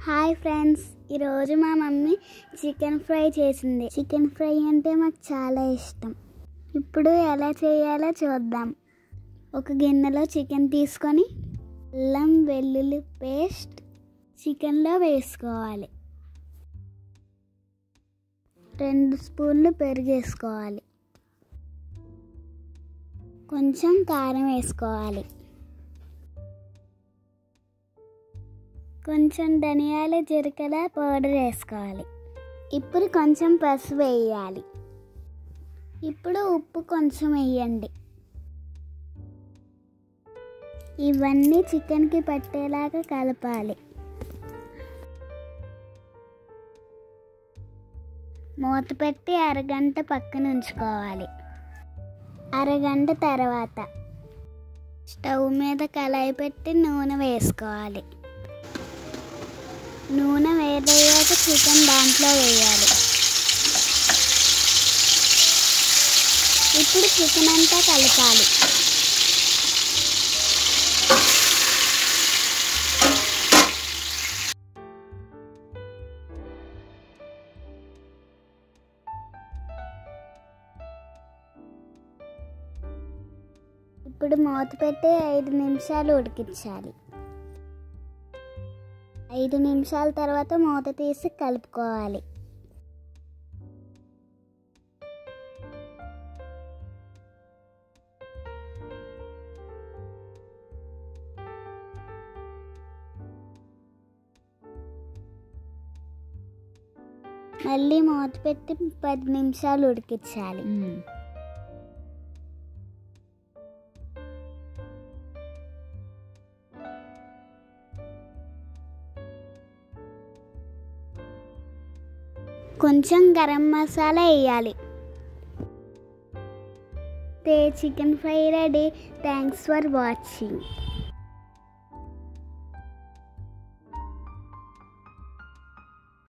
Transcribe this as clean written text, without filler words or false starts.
Hi friends, ఈరోజు మా mummy chicken fry చేసింది. చికెన్ ఫ్రై అంటే మాకు చాలా ఇష్టం. ఇప్పుడు ఎలా చేయాలో చూద్దాం. ఒక గిన్నెలో చికెన్ తీసుకొని అల్లం వెల్లుల్లి పేస్ట్ చికెన్లో వేసుకోవాలి. 2 స్పూన్లు పెరుగు వేసుకోవాలి. కొంచెం కారం వేసుకోవాలి. కొంచెం ధనియాల జీలకర్ర పౌడర్ వేసుకోవాలి. ఇప్పుడు కొంచెం పసుపు వేయాలి. ఇప్పుడు ఉప్పు కొంచెం వేయండి. ఇవన్నీ చికెన్కి పట్టేలాగా కలపాలి. మూత పెట్టి అరగంట పక్కన ఉంచుకోవాలి. అరగంట తర్వాత స్టవ్ మీద కళాయి పెట్టి నూనె వేసుకోవాలి. నూనె వేడయ్యాక చికెన్ దాంట్లో వేయాలి. ఇప్పుడు చికెన్ అంతా కలపాలి. ఇప్పుడు మూత పెట్టి 5 నిమిషాలు ఉడికించాలి. 5 నిమిషాల తర్వాత మూత తీసి కలుపుకోవాలి. మళ్ళీ మూత పెట్టి 10 నిమిషాలు ఉడికించాలి. కొంచెం గరం మసాలా వేయాలి. Chicken fry ready. Thanks for watching.